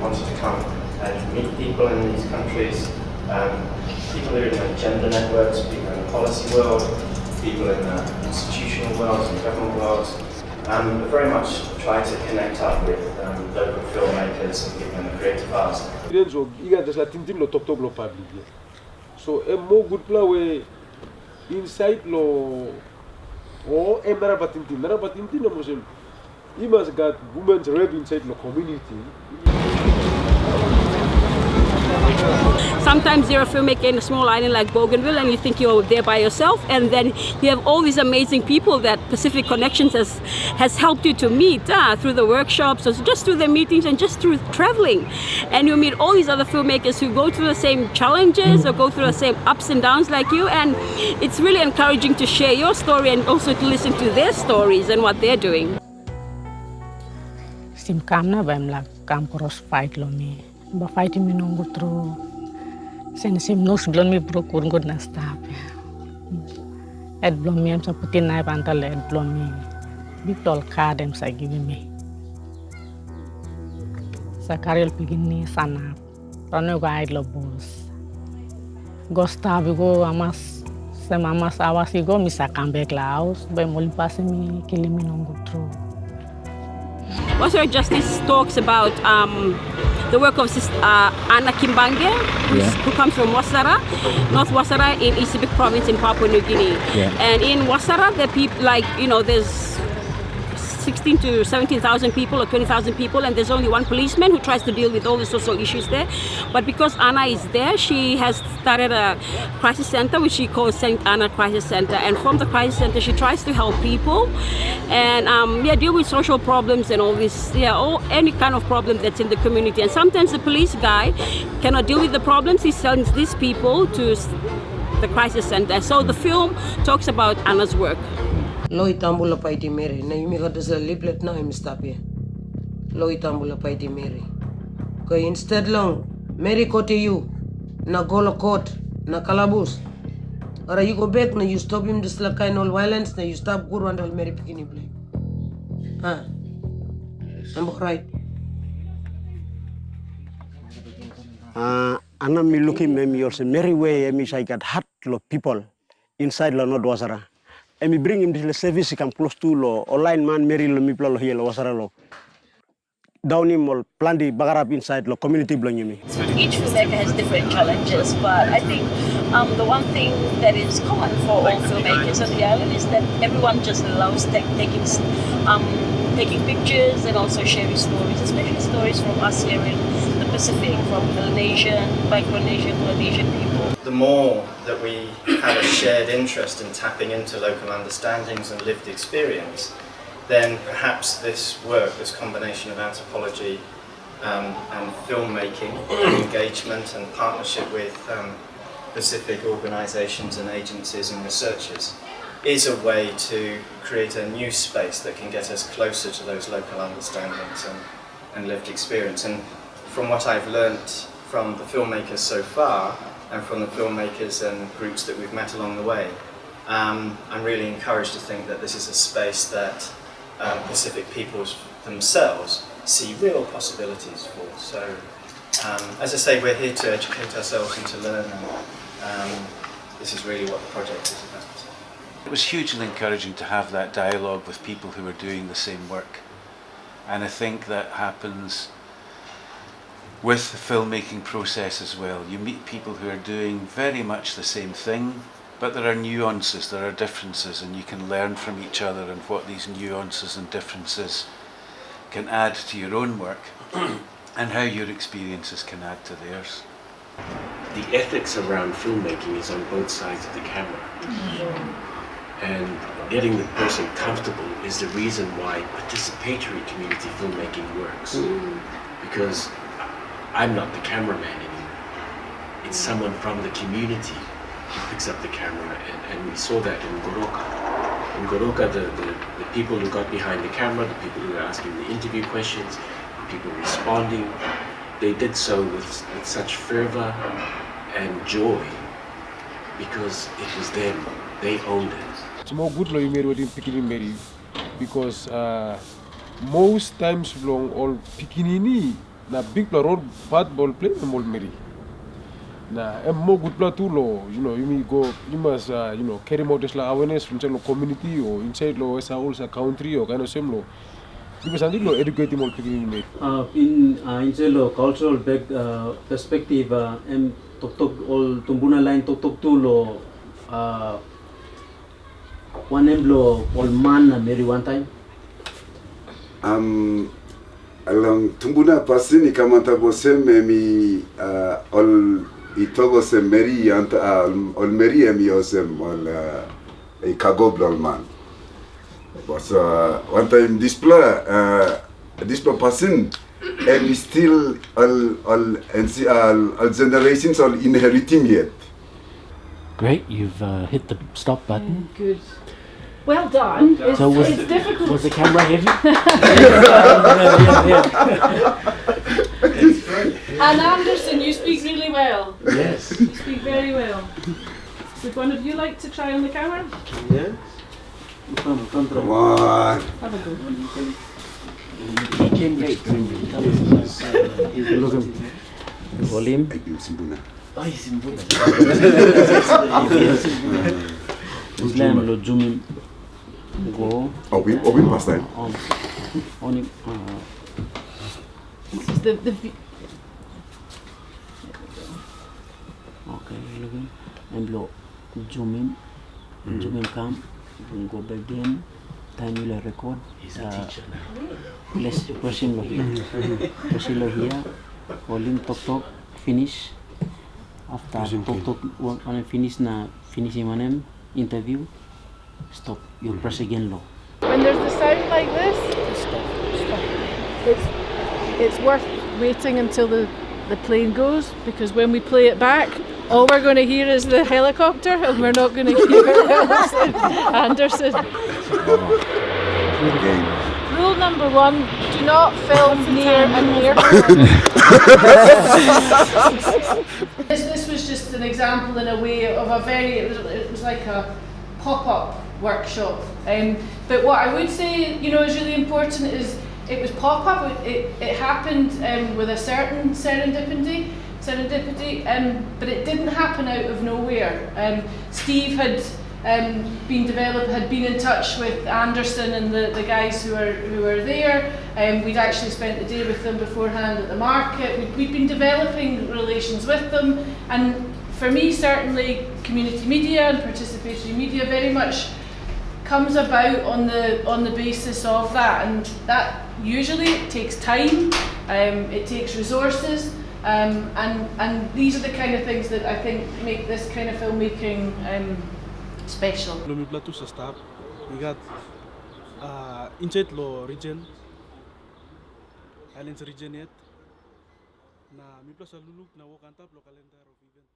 wanted to come and meet people in these countries, people who are in the gender networks, people in the policy world, people in the institutional world and government world, very much try to connect up with local filmmakers and people in the creative arts. So a more good play inside lo or Marabatinti no Muslim. He must got women's rep inside the community. Sometimes you're a filmmaker in a small island like Bougainville and you think you're there by yourself, and then you have all these amazing people that Pacific Connections has helped you to meet through the workshops, or just through the meetings and just through traveling. And you meet all these other filmmakers who go through the same challenges or go through the same ups and downs like you, and it's really encouraging to share your story and also to listen to their stories and what they're doing. Sim kamna bamla kam cross fight lo me ba fight mi nongo tro sen sim nos blon mi pro kur god na stap ed blon mi am sa putin na pantal ed blon mi big tol ka dem sa give me sa karel pigini sana rano guide lo boss gosta bigo amas se mamas awasi go mi sa kambe klaus ba mol pas mi kilimi nongo tro. Wasara Justice talks about the work of Sister Anna Kimbange, who comes from Wasara, North Wasara in East Sepik province in Papua New Guinea. And in Wasara, the people, there's 16 to 17,000 people or 20,000 people, and there's only one policeman who tries to deal with all the social issues there. But because Anna is there, she has started a crisis center, which she calls St. Anna Crisis Center. And from the crisis center, she tries to help people and deal with social problems and all this, any kind of problem that's in the community. And sometimes the police guy cannot deal with the problems. He sends these people to the crisis center. So the film talks about Anna's work. Loi tambula paiti mere na imi kata sa leaflet na imi stop ya loi tambula paiti mere ko instead long Mary kote you na golo court na kalabus or you go back na you stop him this like kind of violence na you stop guru and all Mary pikini play I'm right. Anna mi looking me yours Mary way emi sai got hot lo people inside lo North Wasara. And we bring him to the service, he come close to lo, online man, Mary lo, mipla lo, here lo, wasara lo. Down him or plant the bagarap inside lo, community blowing me. So each filmmaker has different challenges, but I think the one thing that is common for all filmmakers on the island is that everyone just loves taking pictures and also sharing stories, especially stories from us here in the Pacific, from Melanesian, Micronesian, Polynesian people. The more that we have a shared interest in tapping into local understandings and lived experience, then perhaps this work, this combination of anthropology and filmmaking, and engagement and partnership with Pacific organisations and agencies and researchers, is a way to create a new space that can get us closer to those local understandings and lived experience. And from what I've learnt from the filmmakers so far, and from the filmmakers and groups that we've met along the way, I'm really encouraged to think that this is a space that Pacific peoples themselves see real possibilities for. So, as I say, we're here to educate ourselves and to learn, and this is really what the project is about. It was hugely encouraging to have that dialogue with people who are doing the same work, and I think that happens with the filmmaking process as well. You meet people who are doing very much the same thing, but there are nuances, there are differences, and you can learn from each other and what these nuances and differences can add to your own work and how your experiences can add to theirs. The ethics around filmmaking is on both sides of the camera. And getting the person comfortable is the reason why participatory community filmmaking works. Because I'm not the cameraman anymore. It's someone from the community who picks up the camera, and we saw that in Goroka. In Goroka, the people who got behind the camera, the people who were asking the interview questions, the people responding, they did so with such fervor and joy because it was them. They owned it. It's more good lo you made picking because most times long all pikinini na big pla role part ball play mol meri. Na more good pla too lo, you must carry more this awareness inside the community or inside lo as a whole country or kind of same lo. Because I think lo educate more people in inside lo cultural perspective tok all tumbuna line tok tu lo one lo all man Mary one time. Along tumbuna pasini kamanta boseme mi all itogo se Mary and all Mary emi osem all a kago man. But one time this person and still all generations are inheriting yet. Great, you've hit the stop button. Good. Well done. It's difficult. Was the camera heavy? And Anderson, you speak really well. Yes. You speak very well. Would one of you like to try on the camera? Yes. Come on. Have a go. He came late. Look at him. Volume. Oh, he's in Buna. Islam lo zoom in. Go. Oh, we past time. On him. This is the Okay, look at him. And blow. Zoom in. Zoom in come. And go back again. Time will record. He's a teacher now. Let's press him here. Press him here. Volume talk. Finish. After talk on finish na finishing one interview. Stop. You press again low. when there's a sound like this, Stop. it's worth waiting until the plane goes, because when we play it back, all we're going to hear is the helicopter and we're not going to hear Anderson. Rule number 1, do not film near an airport. This was just an example in a way of it was like a pop-up workshop. But what I would say, is really important is it was pop-up, it happened with a certain serendipity, but it didn't happen out of nowhere. Steve had been in touch with Anderson and the guys who were there. We'd actually spent the day with them beforehand at the market. We'd been developing relations with them, and for me certainly community media and participatory media very much comes about on the basis of that, and that usually takes time, it takes resources, and these are the kind of things that I think make this kind of filmmaking special. Lumipla to sa stop. We got inside lo region, islands region yet. Na mipla sa luluk na wakantap lo calendar of event.